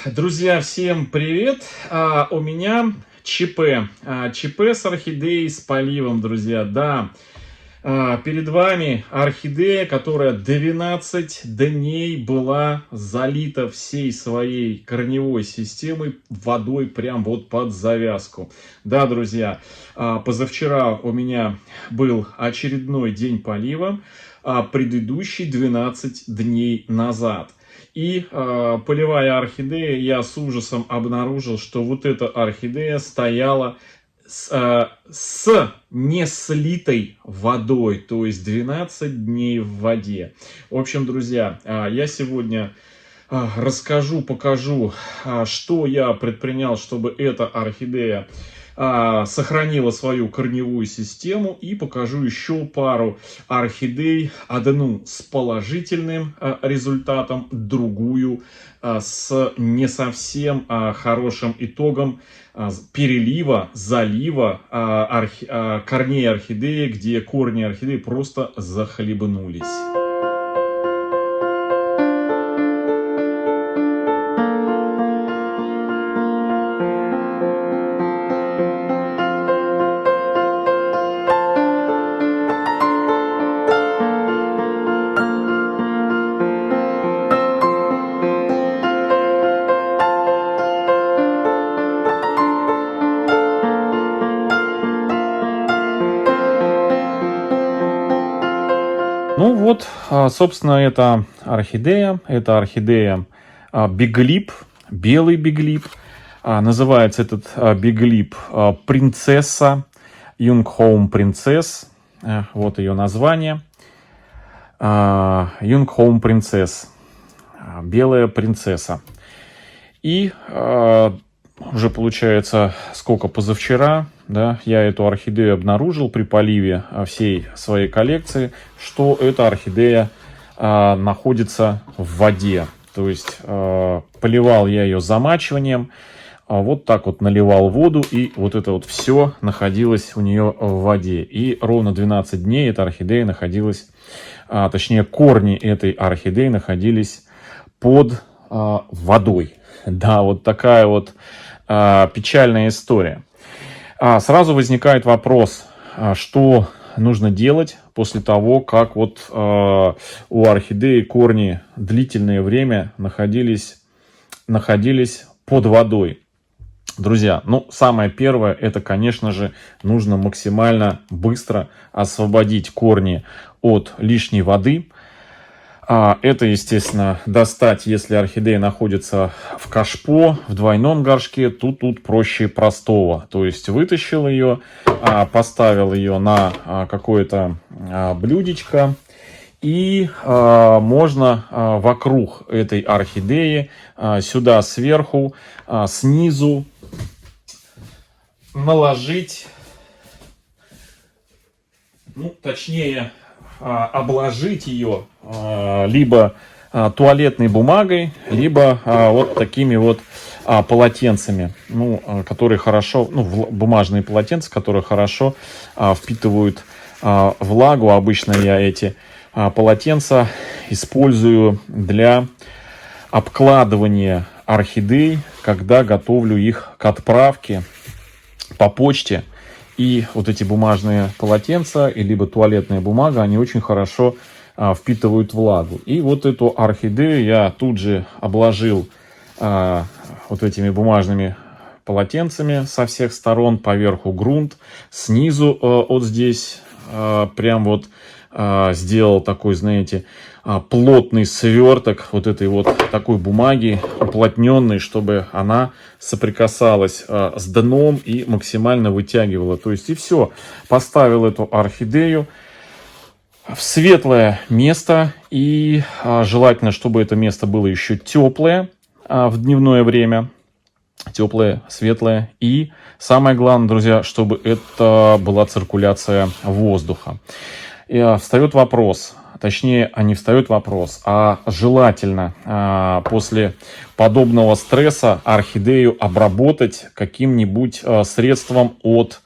Друзья, всем привет! У меня ЧП. ЧП с орхидеей с поливом, друзья. Да, перед вами орхидея, которая 12 дней была залита всей своей корневой системой водой прям вот под завязку. Да, друзья, позавчера у меня был очередной день полива, предыдущий 12 дней назад. И поливая орхидею, я с ужасом обнаружил, что вот эта орхидея стояла с не слитой водой, то есть 12 дней в воде. В общем, друзья, я сегодня расскажу, покажу, что я предпринял, чтобы эта орхидея сохранила свою корневую систему, и покажу еще пару орхидей, одну с положительным результатом, другую с не совсем хорошим итогом перелива, залива корней орхидеи, где корни орхидеи просто захлебнулись. Ну вот, собственно, это орхидея биглип, белый биглип. Называется этот биглип принцесса, Юнгхоум принцесс. Вот ее название. Юнгхоум принцесс, белая принцесса. И уже получается, сколько позавчера, да, я эту орхидею обнаружил при поливе всей своей коллекции, что эта орхидея находится в воде. То есть поливал я ее замачиванием, вот так вот наливал воду, и вот это вот все находилось у нее в воде. И ровно 12 дней эта орхидея находилась, точнее корни этой орхидеи находились под водой. Да, вот такая вот печальная история. Сразу возникает вопрос, что нужно делать после того, как вот у орхидеи корни длительное время находились под водой. Друзья, ну, самое первое, это, конечно же, нужно максимально быстро освободить корни от лишней воды. Это, естественно, достать, если орхидея находится в кашпо, в двойном горшке, тут проще простого. То есть вытащил ее, поставил ее на какое-то блюдечко, и можно вокруг этой орхидеи, сюда сверху, снизу наложить, ну, точнее, обложить ее либо туалетной бумагой, либо вот такими вот полотенцами, ну, которые хорошо, ну, бумажные полотенца, которые хорошо впитывают влагу. Обычно я эти полотенца использую для обкладывания орхидей, когда готовлю их к отправке по почте. И вот эти бумажные полотенца, либо туалетная бумага, они очень хорошо впитывают влагу. И вот эту орхидею я тут же обложил вот этими бумажными полотенцами со всех сторон, поверху грунт, снизу вот здесь прям вот сделал такой, знаете, плотный сверток вот этой вот такой бумаги, уплотненной, чтобы она соприкасалась с дном и максимально вытягивала. То есть и все. Поставил эту орхидею в светлое место, и желательно, чтобы это место было еще теплое в дневное время. Теплое, светлое. И самое главное, друзья, чтобы это была циркуляция воздуха. И встает вопрос, точнее, не встает вопрос, а желательно после подобного стресса орхидею обработать каким-нибудь средством от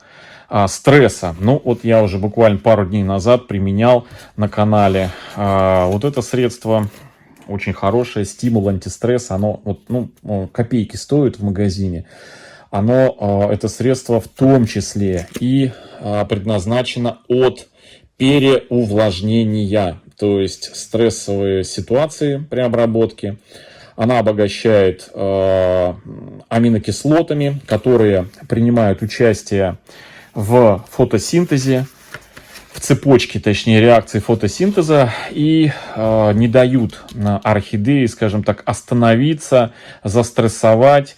стресса. Ну, вот я уже буквально пару дней назад применял на канале вот это средство. очень хорошее, стимул, антистресс, оно вот, ну, копейки стоит в магазине. Оно, это средство в том числе и предназначено от переувлажнения, то есть стрессовые ситуации при обработке. Она обогащает аминокислотами, которые принимают участие в фотосинтезе, в цепочке, точнее, реакции фотосинтеза и не дают орхидеи, скажем так, остановиться, застрессовать,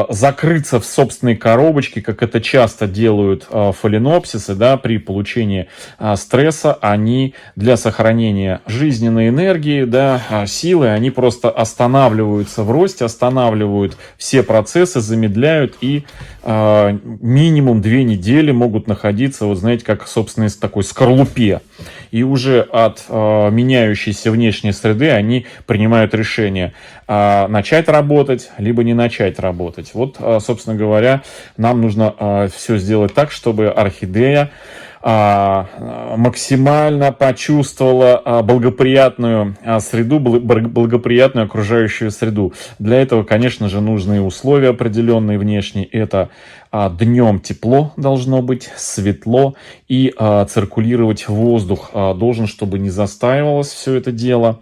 закрыться в собственной коробочке, как это часто делают фаленопсисы, да, при получении стресса. Они для сохранения жизненной энергии, да, силы, они просто останавливаются в росте, останавливают все процессы, замедляют и минимум 2 недели могут находиться, вот знаете, как, собственно, в такой скорлупе. И уже от меняющейся внешней среды они принимают решение начать работать, либо не начать работать. Вот, собственно говоря, нам нужно все сделать так, чтобы орхидея максимально почувствовала благоприятную среду, благоприятную окружающую среду. Для этого, конечно же, нужны условия определенные внешние. Это днем тепло должно быть, светло, и циркулировать воздух должен, чтобы не застаивалось все это дело.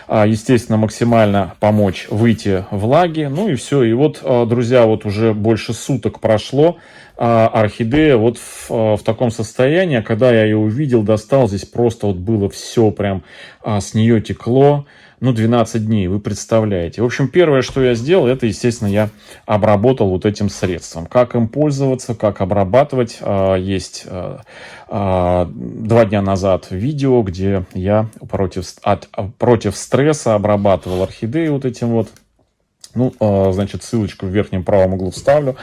Естественно, максимально помочь выйти влаги. Ну и все. И вот, друзья, вот уже больше суток прошло. Орхидея вот в таком состоянии, когда я ее увидел, достал, здесь просто вот было все прям, с нее текло, ну, 12 дней, вы представляете. В общем, первое, что я сделал, это, естественно, я обработал вот этим средством. Как им пользоваться, как обрабатывать, есть 2 дня назад видео, где я против стресса обрабатывал орхидеи вот этим вот. Ну, значит, ссылочку в верхнем правом углу вставлю.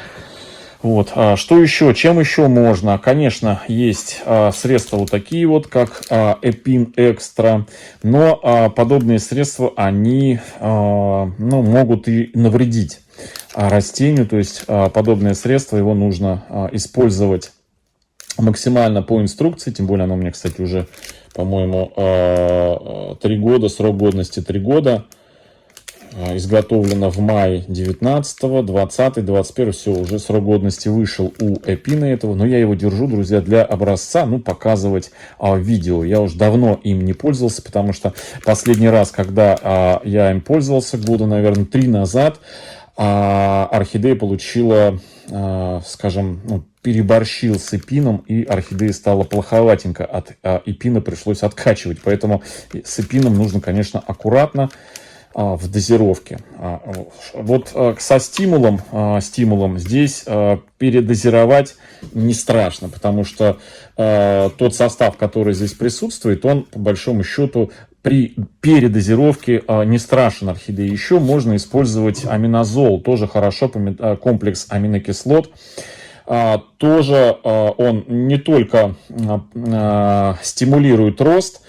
Вот. Что еще? Чем еще можно? Конечно, есть средства вот такие вот, как Epin Extra, но подобные средства, они могут и навредить растению, то есть подобное средство, его нужно использовать максимально по инструкции, тем более оно у меня, кстати, уже, по-моему, 3 года, срок годности 3 года. Изготовлено в мае 19, 20, 21, все, уже срок годности вышел у Эпина этого, но я его держу, друзья, для образца, ну, показывать видео. Я уже давно им не пользовался, потому что последний раз, когда я им пользовался, года, наверное, 3 назад, орхидея получила, скажем, переборщил с эпином, и орхидея стала плоховатенько. От эпина пришлось откачивать, поэтому с эпином нужно, конечно, аккуратно, в дозировке. Вот со стимулом здесь передозировать не страшно, потому что тот состав, который здесь присутствует, он по большому счету при передозировке не страшен орхидеи. Еще можно использовать аминозол, тоже хорошо, комплекс аминокислот. Тоже он не только стимулирует рост,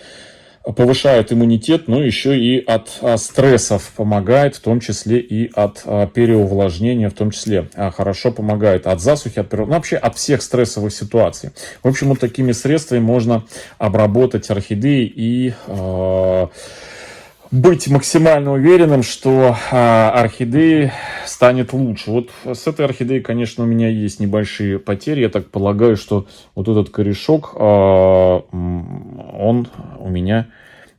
повышает иммунитет, но еще и от стрессов помогает, в том числе и от переувлажнения, в том числе хорошо помогает от засухи, вообще от всех стрессовых ситуаций. В общем, вот такими средствами можно обработать орхидеи и быть максимально уверенным, что орхидеи станет лучше. Вот с этой орхидеей, конечно, у меня есть небольшие потери. Я так полагаю, что вот этот корешок, он у меня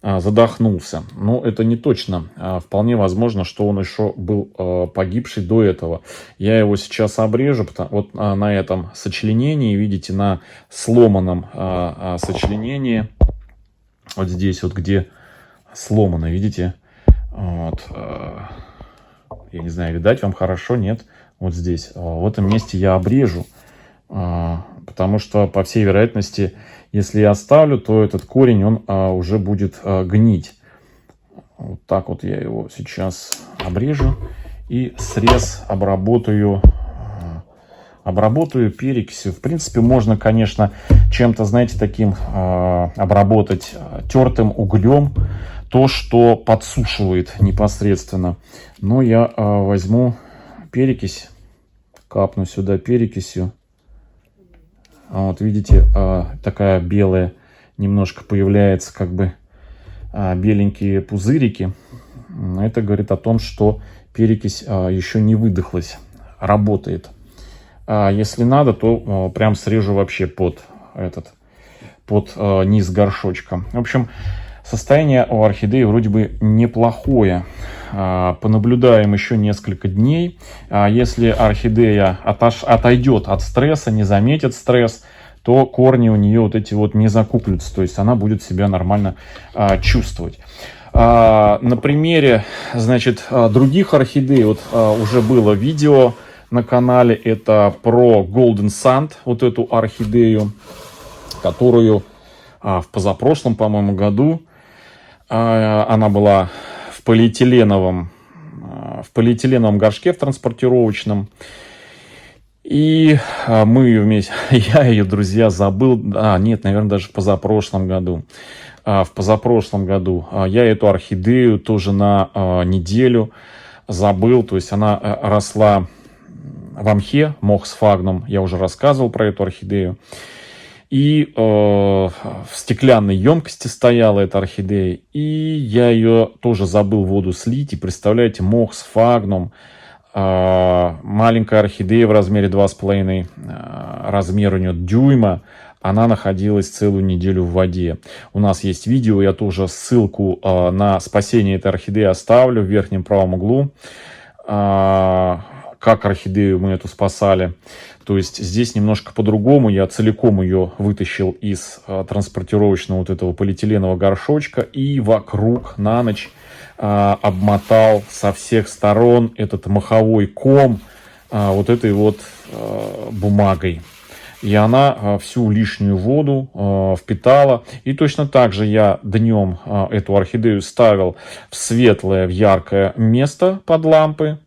задохнулся. Но это не точно. Вполне возможно, что он еще был погибший до этого. Я его сейчас обрежу. Вот на этом сочленении, видите, на сломанном сочленении, вот здесь вот, где сломано, видите? Вот. Я не знаю, видать вам хорошо, нет? Вот здесь. В этом месте я обрежу. Потому что, по всей вероятности, если я оставлю, то этот корень, он уже будет гнить. Вот так вот я его сейчас обрежу. И срез обработаю перекисью. В принципе, можно, конечно, чем-то, знаете, таким обработать тертым углем. То, что подсушивает непосредственно. Но я возьму перекись, капну сюда перекисью. Вот видите, такая белая немножко появляется как бы беленькие пузырики. Это говорит о том, что перекись еще не выдохлась, работает. Если надо, то прям срежу вообще под низ горшочка. В общем, состояние у орхидеи вроде бы неплохое. Понаблюдаем еще несколько дней. Если орхидея отойдет от стресса, не заметит стресс, то корни у нее вот эти вот не закуплются. То есть она будет себя нормально чувствовать. На примере, значит, других орхидей, вот уже было видео на канале, это про Golden Sand, вот эту орхидею, которую в позапрошлом, по-моему, году она была в полиэтиленовом горшке, в транспортировочном. И мы ее вместе, я ее, друзья, забыл, нет, наверное, даже в позапрошлом году. В позапрошлом году я эту орхидею тоже на неделю забыл, то есть она росла в мхе, мох сфагнум, я уже рассказывал про эту орхидею. И в стеклянной емкости стояла эта орхидея, и я ее тоже забыл воду слить, и представляете, мох сфагнум, маленькая орхидея в размере 2,5 размер у нее дюйма, она находилась целую неделю в воде. У нас есть видео, я тоже ссылку на спасение этой орхидеи оставлю в верхнем правом углу, как орхидею мы эту спасали. То есть здесь немножко по-другому. Я целиком ее вытащил из транспортировочного вот этого полиэтиленового горшочка и вокруг на ночь обмотал со всех сторон этот моховой ком вот этой вот бумагой. И она всю лишнюю воду впитала. И точно так же я днем эту орхидею ставил в светлое, в яркое место под лампы,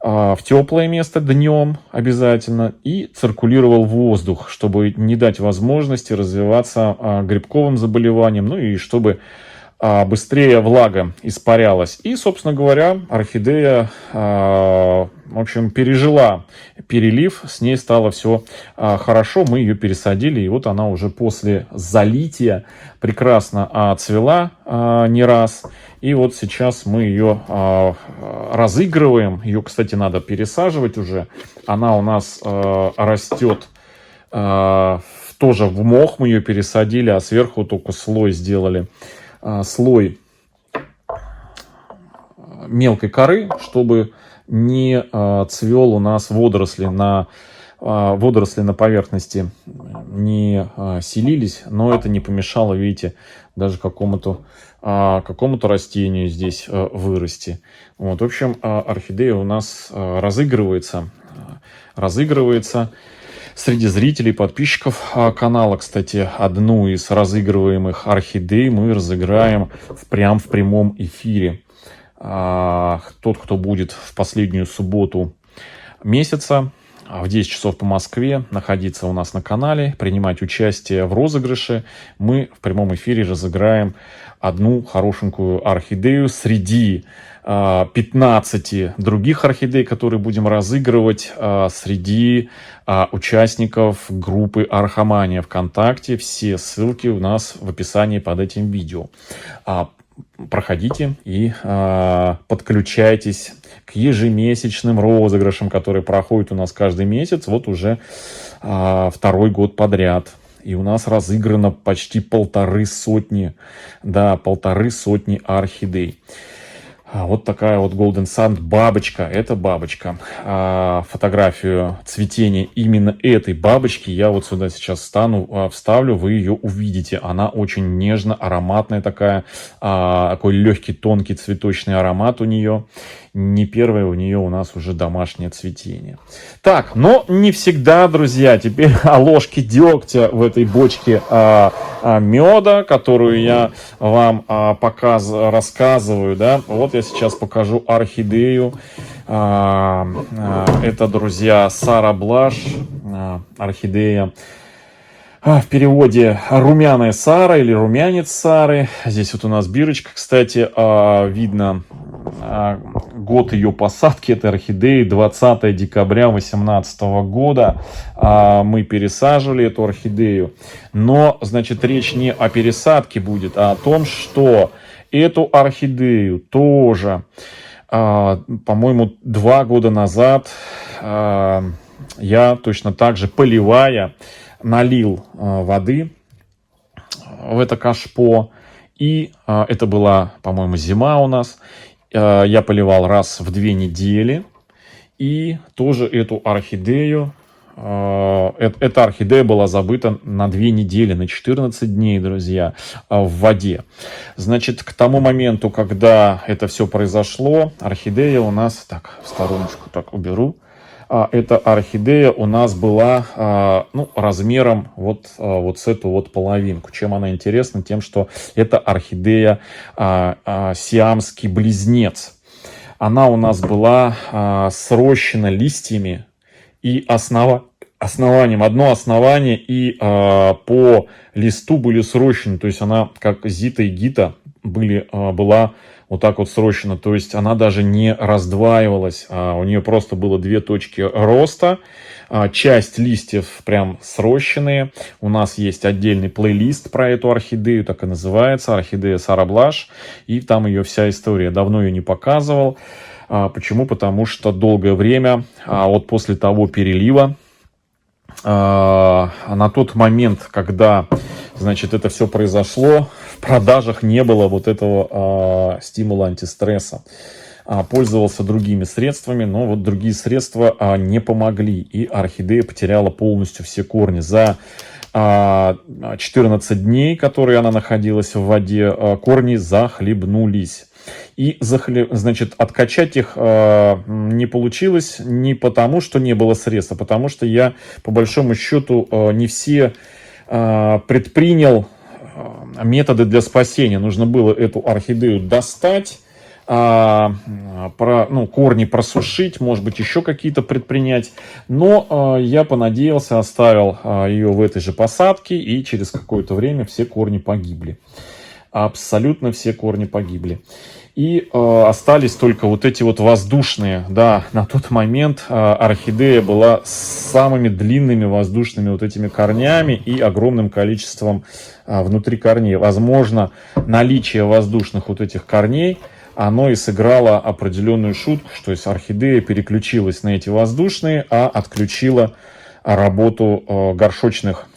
в теплое место днем обязательно, и циркулировал воздух, чтобы не дать возможности развиваться грибковым заболеваниям, ну и чтобы быстрее влага испарялась. И, собственно говоря, орхидея, в общем, пережила перелив, с ней стало все хорошо, мы ее пересадили, и вот она уже после залития прекрасно цвела не раз. И вот сейчас мы ее разыгрываем. Ее, кстати, надо пересаживать уже. Она у нас растет тоже в мох. Мы ее пересадили, а сверху только слой сделали. Слой мелкой коры, чтобы не цвел у нас водоросли на поверхности, не селились, но это не помешало, видите, даже какому-то растению здесь вырасти. Вот, в общем, орхидея у нас разыгрывается среди зрителей, подписчиков канала. Кстати, одну из разыгрываемых орхидей мы разыграем прям в прямом эфире. Тот, кто будет в последнюю субботу месяца в 10 часов по Москве находиться у нас на канале, принимать участие в розыгрыше, мы в прямом эфире разыграем одну хорошенькую орхидею среди 15 других орхидей, которые будем разыгрывать среди участников группы Орхомания ВКонтакте. Все ссылки у нас в описании под этим видео. Проходите и подключайтесь к ежемесячным розыгрышам, которые проходят у нас каждый месяц, вот уже второй год подряд. И у нас разыграно почти 150 орхидей. Вот такая вот Golden Sand бабочка. Это бабочка. Фотографию цветения именно этой бабочки я вот сюда сейчас вставлю, вы ее увидите. Она очень нежно-ароматная такая. Такой легкий, тонкий цветочный аромат у нее. Не первое у нее у нас уже домашнее цветение. Так, но не всегда, друзья. Теперь о ложке дегтя в этой бочке меда, которую я вам рассказываю. Да? Вот я сейчас покажу орхидею. Это, друзья, Сара Блаш, орхидея в переводе румяная Сара или румянец Сары. Здесь вот у нас бирочка, кстати, видно год ее посадки этой орхидеи, 20 декабря 2018 года. Мы пересаживали эту орхидею. Но, значит, речь не о пересадке будет, а о том, что эту орхидею тоже, по-моему, 2 года назад я точно так же, поливая, налил воды в это кашпо. И это была, по-моему, зима у нас. Я поливал раз в 2 недели. И тоже эту орхидею, эта орхидея была забыта на 2 недели, на 14 дней, друзья, в воде. Значит, к тому моменту, когда это все произошло, орхидея у нас, так, в стороночку так уберу, эта орхидея у нас была, ну, размером вот с эту вот половинку. Чем она интересна? Тем, что это орхидея сиамский близнец. Она у нас была срощена листьями и основанием. Одно основание и по листу были срощены. То есть она, как Зита и Гита, была вот так вот срощена. То есть она даже не раздваивалась. У нее просто было 2 точки роста. Часть листьев прям срощенные. У нас есть отдельный плейлист про эту орхидею, так и называется, орхидея Сара Блаш. И там ее вся история. Давно ее не показывал. Почему? Потому что долгое время, вот после того перелива, на тот момент, когда, значит, это все произошло, в продажах не было вот этого стимула антистресса. Пользовался другими средствами, но вот другие средства не помогли. И орхидея потеряла полностью все корни. За 14 дней, которые она находилась в воде, корни захлебнулись. И, значит, откачать их не получилось не потому, что не было средств, а потому что я, по большому счету, не все предпринял методы для спасения. Нужно было эту орхидею достать, корни просушить, может быть, еще какие-то предпринять. Но я понадеялся, оставил ее в этой же посадке, и через какое-то время все корни погибли. Абсолютно все корни погибли. И остались только вот эти вот воздушные. Да, на тот момент орхидея была с самыми длинными воздушными вот этими корнями и огромным количеством внутри корней. Возможно, наличие воздушных вот этих корней, оно и сыграло определенную шутку, что есть орхидея переключилась на эти воздушные, а отключила работу горшочных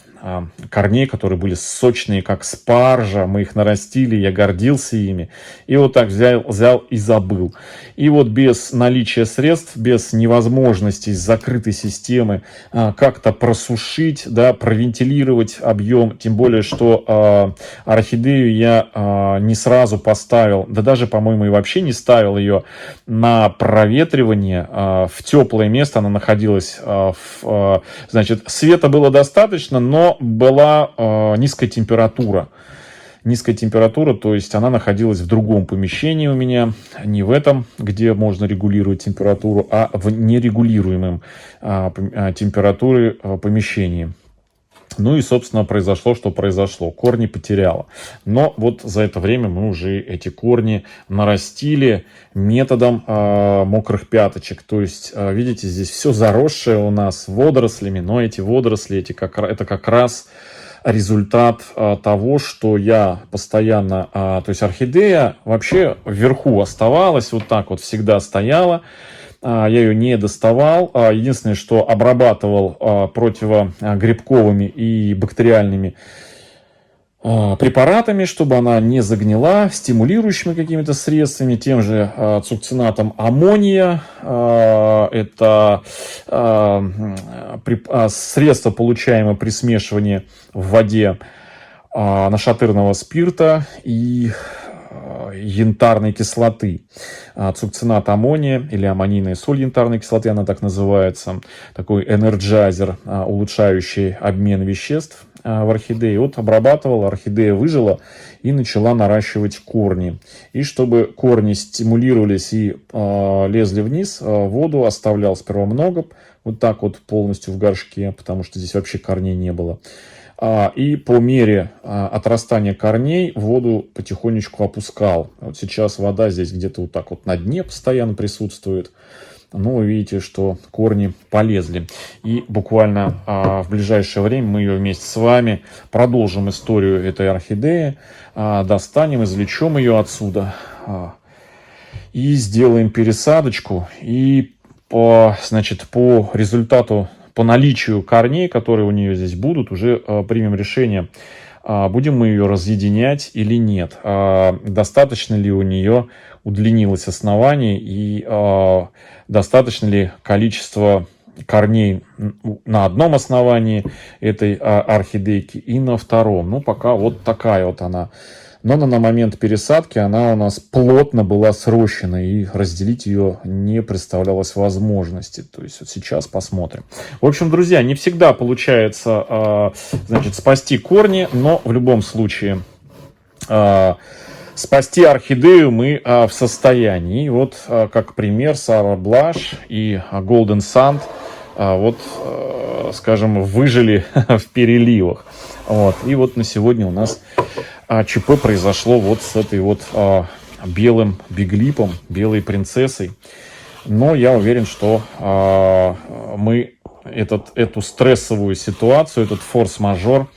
корней, которые были сочные, как спаржа. Мы их нарастили, я гордился ими. И вот так взял и забыл. И вот без наличия средств, без невозможности закрытой системы как-то просушить, да, провентилировать объем, тем более, что орхидею я не сразу поставил, да даже, по-моему, и вообще не ставил ее на проветривание в теплое место. Она находилась, значит, света было достаточно, но была низкая температура. Низкая температура, то есть она находилась в другом помещении у меня, не в этом, где можно регулировать температуру, а в нерегулируемом температуре помещении. Ну и, собственно, произошло, что произошло. Корни потеряла. Но вот за это время мы уже эти корни нарастили методом мокрых пяточек. То есть, видите, здесь все заросшее у нас водорослями, но эти водоросли, это как раз результат того, что я постоянно... То есть орхидея вообще вверху оставалась, вот так вот всегда стояла. Я ее не доставал. Единственное, что обрабатывал противогрибковыми и бактериальными препаратами, чтобы она не загнила, стимулирующими какими-то средствами, тем же цукцинатом аммония. Это средство, получаемое при смешивании в воде нашатырного спирта и янтарной кислоты. Цукцинат аммония или аммонийная соль янтарной кислоты, она так называется. Такой энерджайзер, улучшающий обмен веществ в орхидее. Вот обрабатывал, орхидея выжила и начала наращивать корни. И чтобы корни стимулировались и лезли вниз, воду оставлял сперва много, вот так вот полностью в горшке, потому что здесь вообще корней не было. и по мере отрастания корней воду потихонечку опускал. Вот сейчас вода здесь где-то вот так вот на дне постоянно присутствует. Но вы видите, что корни полезли. И буквально в ближайшее время мы ее вместе с вами продолжим историю этой орхидеи. Достанем, извлечем ее отсюда. И сделаем пересадочку. И по результату, по наличию корней, которые у нее здесь будут, уже примем решение, будем мы ее разъединять или нет. Достаточно ли у нее удлинилось основание и достаточно ли количество корней на одном основании этой орхидейки и на втором. Ну, пока вот такая вот она. Но на момент пересадки она у нас плотно была срощена, и разделить ее не представлялось возможности. То есть вот сейчас посмотрим. В общем, друзья, не всегда получается спасти корни, но в любом случае спасти орхидею мы в состоянии. И вот как пример Сара Блаш и Golden Sand скажем, выжили в переливах. Вот. И вот на сегодня у нас ЧП произошло вот с этой вот белым биглипом, белой принцессой. Но я уверен, что мы эту стрессовую ситуацию, этот форс-мажор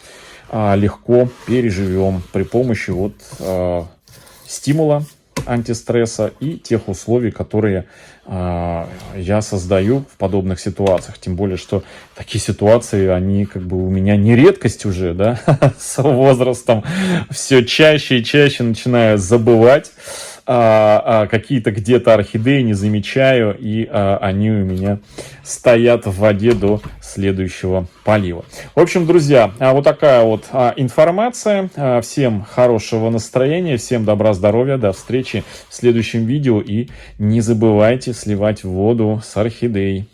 легко переживем при помощи вот стимула антистресса и тех условий, которые я создаю в подобных ситуациях. Тем более, что такие ситуации, они как бы у меня не редкость уже, да, с возрастом все чаще и чаще начинаю забывать какие-то где-то орхидеи, не замечаю, и они у меня стоят в воде до следующего полива. В общем, друзья, вот такая вот информация. Всем хорошего настроения, всем добра, здоровья, до встречи в следующем видео, и не забывайте сливать воду с орхидеей.